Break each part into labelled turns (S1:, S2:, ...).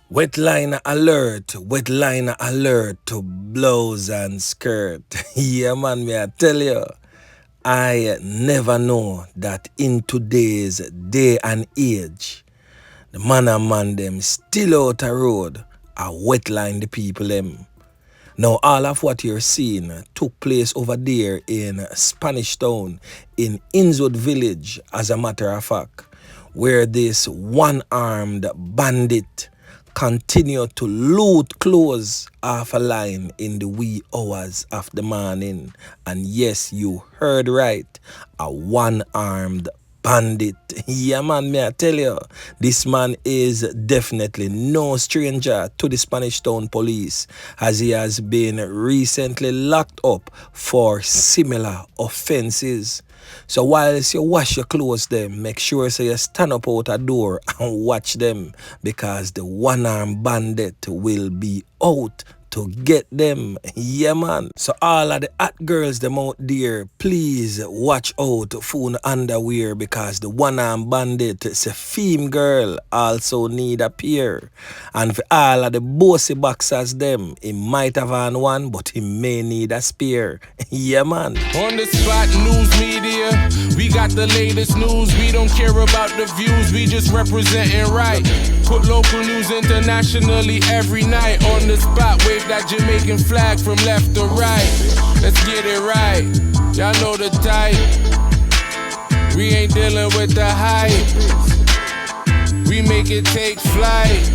S1: Wet line alert to blouse and skirt. Yeah man, me I tell you, I never know that in today's day and age, the man and man them still out a road a wetline the people them. Now all of what you're seeing took place over there in Spanish Town in Inwood Village, as a matter of fact, where this one-armed bandit continued to loot clothes off a line in the wee hours of the morning. And yes, you heard right, a one-armed bandit. Yeah man, may I tell you, this man is definitely no stranger to the Spanish Town police, as he has been recently locked up for similar offenses. So whilst you wash your clothes them, make sure so you stand up out a door and watch them, because the one-armed bandit will be out to get them. Yeah man. So all of the hot girls them out there, please watch out for the underwear, because the one-armed bandit is a femme girl also need a pair. And for all of the bossy boxers them, he might have on one, but he may need a spare. Yeah man.
S2: On the spot news media, we got the latest news. We don't care about the views, we just representing right. Put local news internationally every night. On the spot, wave that Jamaican flag from left to right. Let's get it right, y'all know the type. We ain't dealing with the hype, we make it take flight.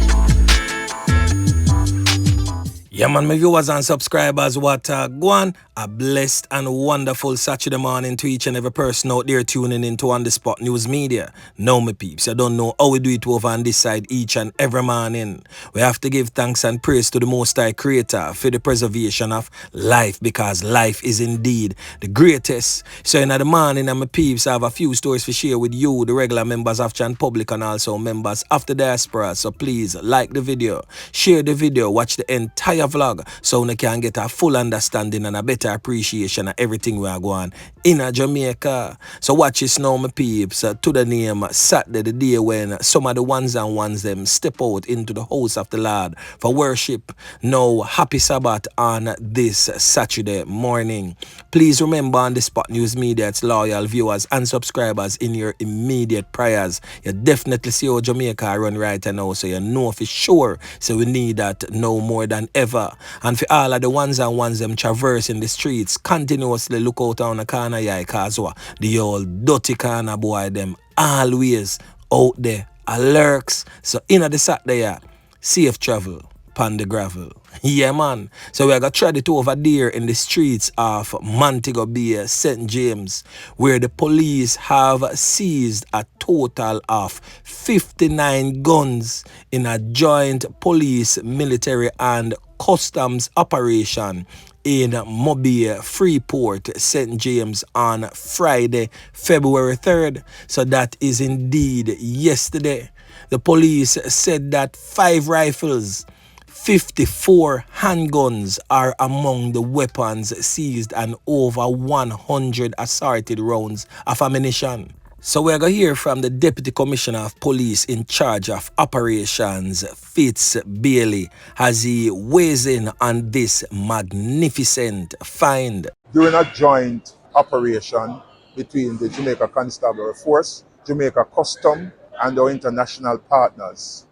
S1: Yeah man, my viewers and subscribers, what go on? A blessed and wonderful Saturday morning to each and every person out there tuning into On The Spot News Media. Now my peeps, you don't know how we do it over on this side each and every morning. We have to give thanks and praise to the Most High Creator for the preservation of life, because life is indeed the greatest. So in the morning, my peeps, I have a few stories to share with you, the regular members of Chan Public and also members of the diaspora. So please like the video, share the video, watch the entire vlog so you can get a full understanding and a better appreciation of everything we are going in Jamaica. So watch this now, my peeps, to the name Saturday, the day when some of the ones and ones them step out into the house of the Lord for worship. Now, happy Sabbath on this Saturday morning. Please remember On The Spot News Media, its loyal viewers and subscribers, in your immediate prayers. You definitely see how Jamaica run right now, so you know for sure. So we need that now more than ever. And for all of the ones and ones them traversing the streets, continuously look out on the corner, yeah, cause the old dirty corner boy them always out there, lurks. So in the Saturday, yeah, safe travel pan the gravel. Yeah man. So we are gonna try it over there in the streets of Montego Bay, St. James, where the police have seized a total of 59 guns in a joint police, military and customs operation in Mobay, Freeport, St. James on Friday, February 3rd. So that is indeed yesterday. The police said that 5 rifles, 54 handguns are among the weapons seized, and over 100 assorted rounds of ammunition. So we're going to hear from the Deputy Commissioner of Police in charge of operations, Fitz Bailey, as he weighs in on this magnificent find.
S3: During a joint operation between the Jamaica Constabulary Force, Jamaica Custom and our international partners,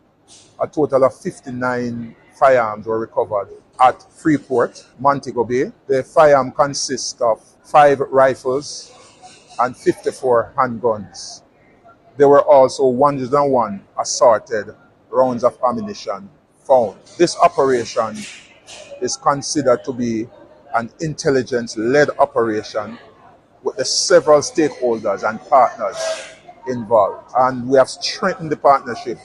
S3: a total of 59 firearms were recovered at Freeport, Montego Bay. The firearm consists of 5 rifles and 54 handguns. There were also 101 assorted rounds of ammunition found. This operation is considered to be an intelligence-led operation with the several stakeholders and partners involved. And we have strengthened the partnership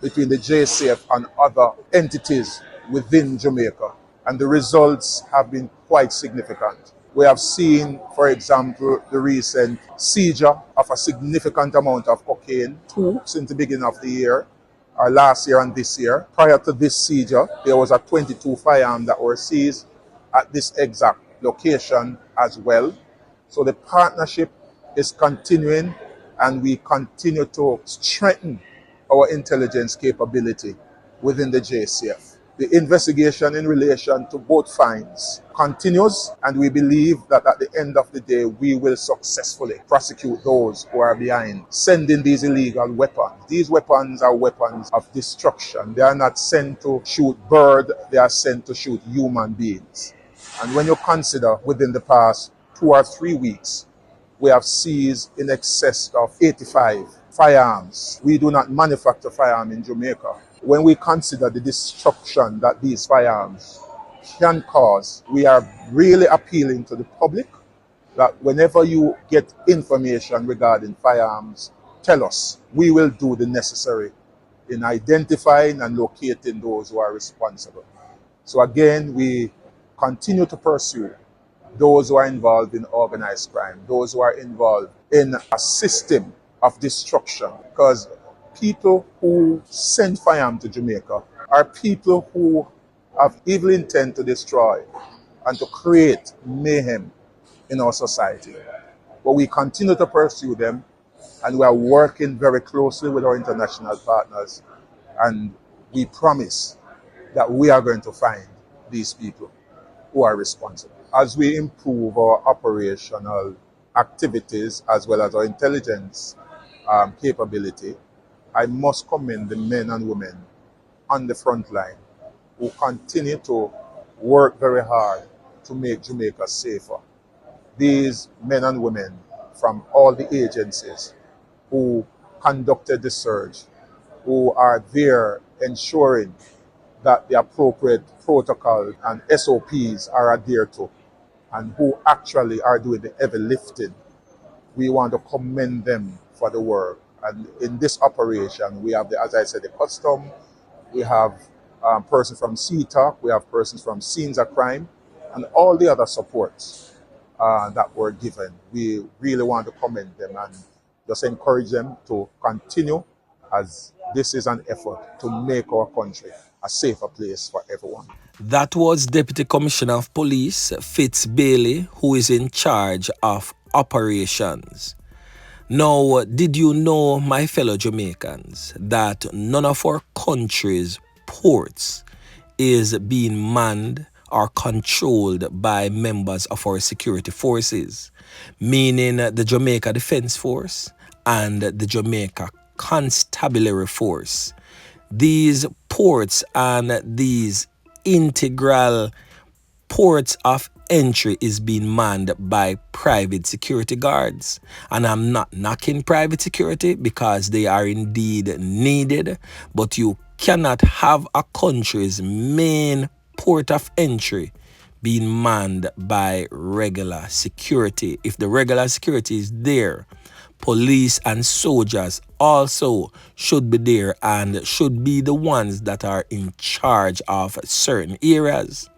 S3: between the JCF and other entities within Jamaica. And the results have been quite significant. We have seen, for example, the recent seizure of a significant amount of cocaine, 2 since the beginning of the year, last year and this year. Prior to this seizure, there was a 22 firearm that were seized at this exact location as well. So the partnership is continuing, and we continue to strengthen our intelligence capability within the JCF. The investigation in relation to both fines continues, and we believe that at the end of the day, we will successfully prosecute those who are behind sending these illegal weapons. These weapons are weapons of destruction. They are not sent to shoot birds, they are sent to shoot human beings. And when you consider within the past 2 or 3 weeks, we have seized in excess of 85 firearms. We do not manufacture firearms in Jamaica. When we consider the destruction that these firearms can cause, we are really appealing to the public that whenever you get information regarding firearms, tell us. We will do the necessary in identifying and locating those who are responsible. So again, we continue to pursue those who are involved in organized crime, those who are involved in a system of destruction, because people who send firearms to Jamaica are people who have evil intent to destroy and to create mayhem in our society. But we continue to pursue them, and we are working very closely with our international partners, and we promise that we are going to find these people who are responsible. As we improve our operational activities as well as our intelligence capability, I must commend the men and women on the front line who continue to work very hard to make Jamaica safer. These men and women from all the agencies who conducted the search, who are there ensuring that the appropriate protocol and SOPs are adhered to, and who actually are doing the heavy lifting. We want to commend them for the work. And in this operation, we have, as I said, the custom, we have persons from CTOC, we have persons from scenes of crime, and all the other supports that were given. We really want to commend them and just encourage them to continue, as this is an effort to make our country a safer place for everyone.
S1: That was Deputy Commissioner of Police Fitz Bailey, who is in charge of operations. Now, did you know, my fellow Jamaicans, that none of our country's ports is being manned or controlled by members of our security forces, meaning the Jamaica Defense Force and the Jamaica Constabulary Force? These ports and these integral ports of entry is being manned by private security guards. And I'm not knocking private security because they are indeed needed, but you cannot have a country's main port of entry being manned by regular security. If the regular security is there, police and soldiers also should be there and should be the ones that are in charge of certain areas.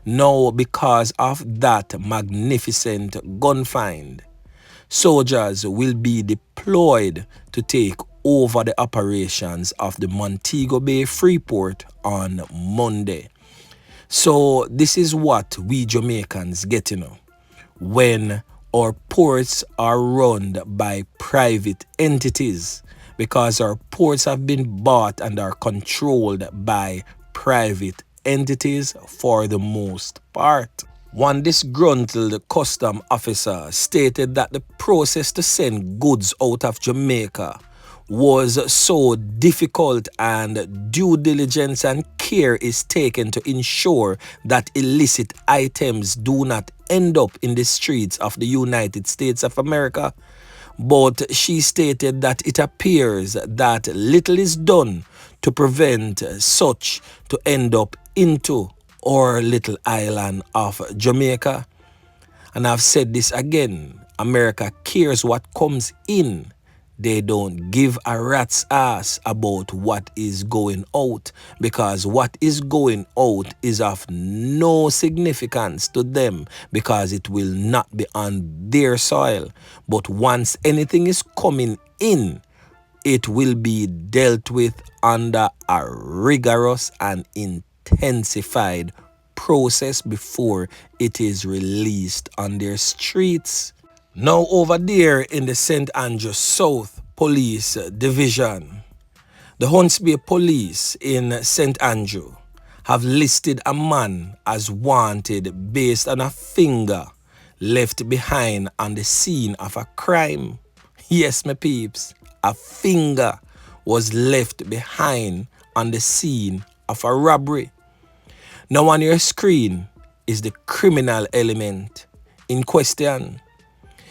S1: Now, because of that magnificent gun find, soldiers will be deployed to take over the operations of the Montego Bay Freeport on Monday. So this is what we Jamaicans get to know when our ports are run by private entities, because our ports have been bought and are controlled by private entities for the most part. One disgruntled custom officer stated that the process to send goods out of Jamaica was so difficult and due diligence and care is taken to ensure that illicit items do not end up in the streets of the United States of America. But she stated that it appears that little is done to prevent such to end up into our little island of Jamaica. And I've said this again, America cares what comes in. They don't give a rat's ass about what is going out, because what is going out is of no significance to them because it will not be on their soil. But once anything is coming in, it will be dealt with under a rigorous and intensified process before it is released on their streets. Now over there in the St. Andrew South Police Division, The Hunts Bay Police in St. Andrew have listed a man as wanted based on a finger left behind on the scene of a crime. Yes, my peeps, a finger was left behind on the scene of a robbery. Now on your screen is the criminal element in question.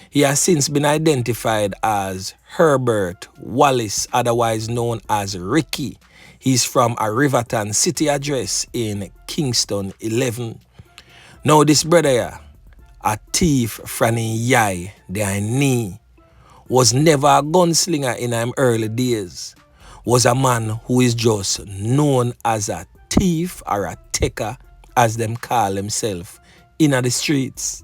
S1: He has since been identified as Herbert Wallace, otherwise known as Ricky. He's from a Riverton city address in Kingston 11. Now this brother here, a thief from Yai, the knee, was never a gunslinger in his early days. Was a man who is just known as a thief or a taker, as them call themselves, in the streets.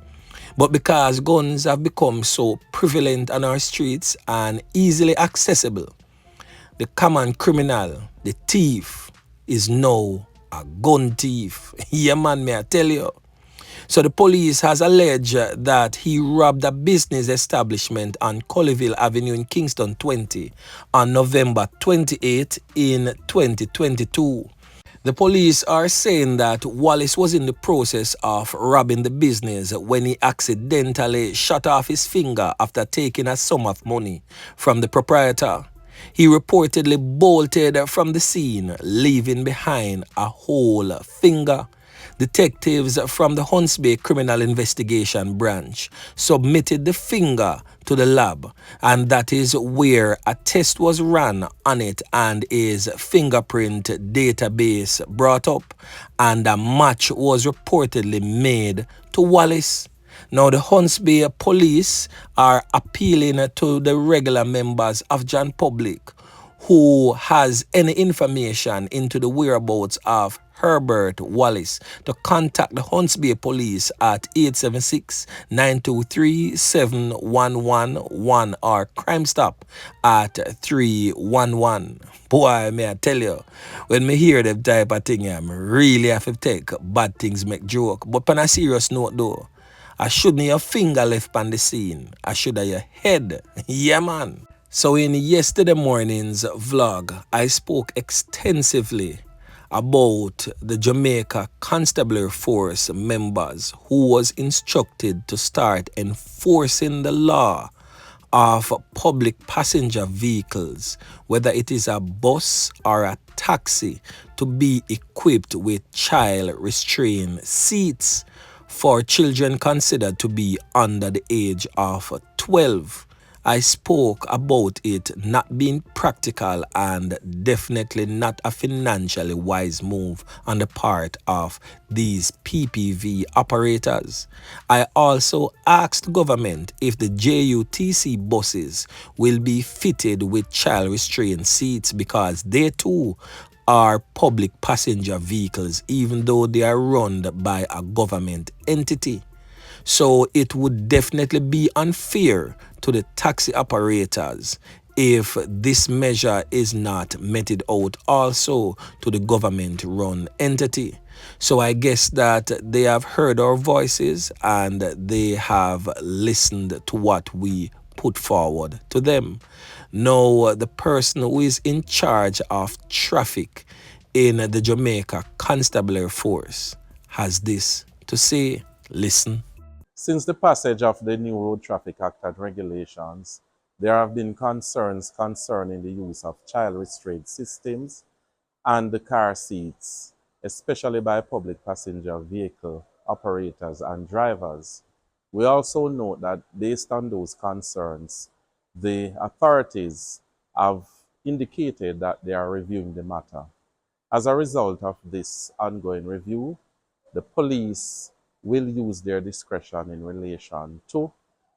S1: But because guns have become so prevalent on our streets and easily accessible, the common criminal, the thief, is now a gun thief. Yeah, man, may I tell you. So the police has alleged that he robbed a business establishment on Colleyville Avenue in Kingston 20 on November 28 in 2022. The police are saying that Wallace was in the process of robbing the business when he accidentally shot off his finger after taking a sum of money from the proprietor. He reportedly bolted from the scene, leaving behind a whole finger. Detectives from the Hunts Bay Criminal Investigation Branch submitted the finger to the lab, and that is where a test was run on it and his fingerprint database brought up, and a match was reportedly made to Wallace. Now the Hunts Bay police are appealing to the regular members of John Public who has any information into the whereabouts of Herbert Wallace to contact the Hunts Bay Police at 876-923-7111 or Crime Stop at 311. Boy, may I tell you, when me hear them type of thing, I really have to take bad things make joke. But on a serious note though, I shouldn't have your finger left on the scene. I should have your head. Yeah, man. So in yesterday morning's vlog, I spoke extensively about the Jamaica Constabulary Force members who was instructed to start enforcing the law of public passenger vehicles, whether it is a bus or a taxi, to be equipped with child restraint seats for children considered to be under the age of 12. I spoke about it not being practical and definitely not a financially wise move on the part of these PPV operators. I also asked government if the JUTC buses will be fitted with child restraint seats because they too are public passenger vehicles even though they are run by a government entity. So it would definitely be unfair to the taxi operators if this measure is not meted out also to the government-run entity. So I guess that they have heard our voices and they have listened to what we put forward to them. Now, the person who is in charge of traffic in the Jamaica Constabulary Force has this to say. Listen.
S4: Since the passage of the new Road Traffic Act and regulations, there have been concerns concerning the use of child restraint systems and the car seats, especially by public passenger vehicle operators and drivers. We also note that based on those concerns, the authorities have indicated that they are reviewing the matter. As a result of this ongoing review, the police will use their discretion in relation to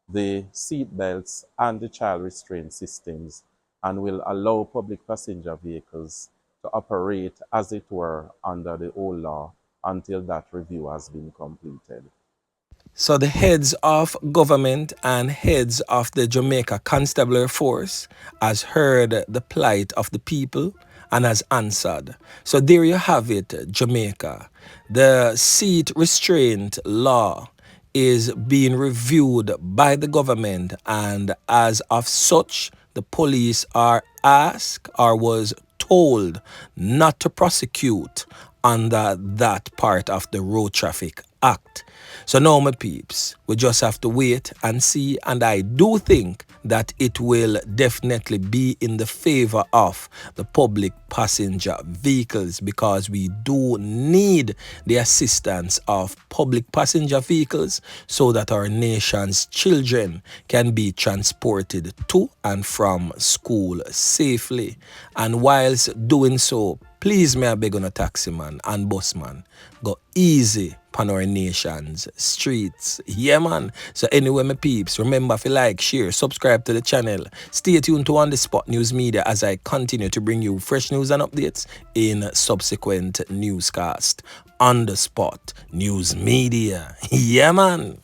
S4: the seat belts and the child restraint systems and will allow public passenger vehicles to operate as it were under the old law until that review has been completed.
S1: So the heads of government and heads of the Jamaica Constabulary Force has heard the plight of the people and has answered. So there you have it, Jamaica. The seat restraint law is being reviewed by the government, and as of such, the police are asked or was told not to prosecute under that part of the Road Traffic Act. So now, my peeps, we just have to wait and see, and I do think that it will definitely be in the favor of the public passenger vehicles, because we do need the assistance of public passenger vehicles so that our nation's children can be transported to and from school safely. And whilst doing so, please may I beg on a taxi man and bus man, go easy on our nation's streets. Yeah, man. So anyway, my peeps, remember to like, share, subscribe to the channel. Stay tuned to On The Spot News Media as I continue to bring you fresh news and updates in subsequent newscast. On The Spot News Media. Yeah, man.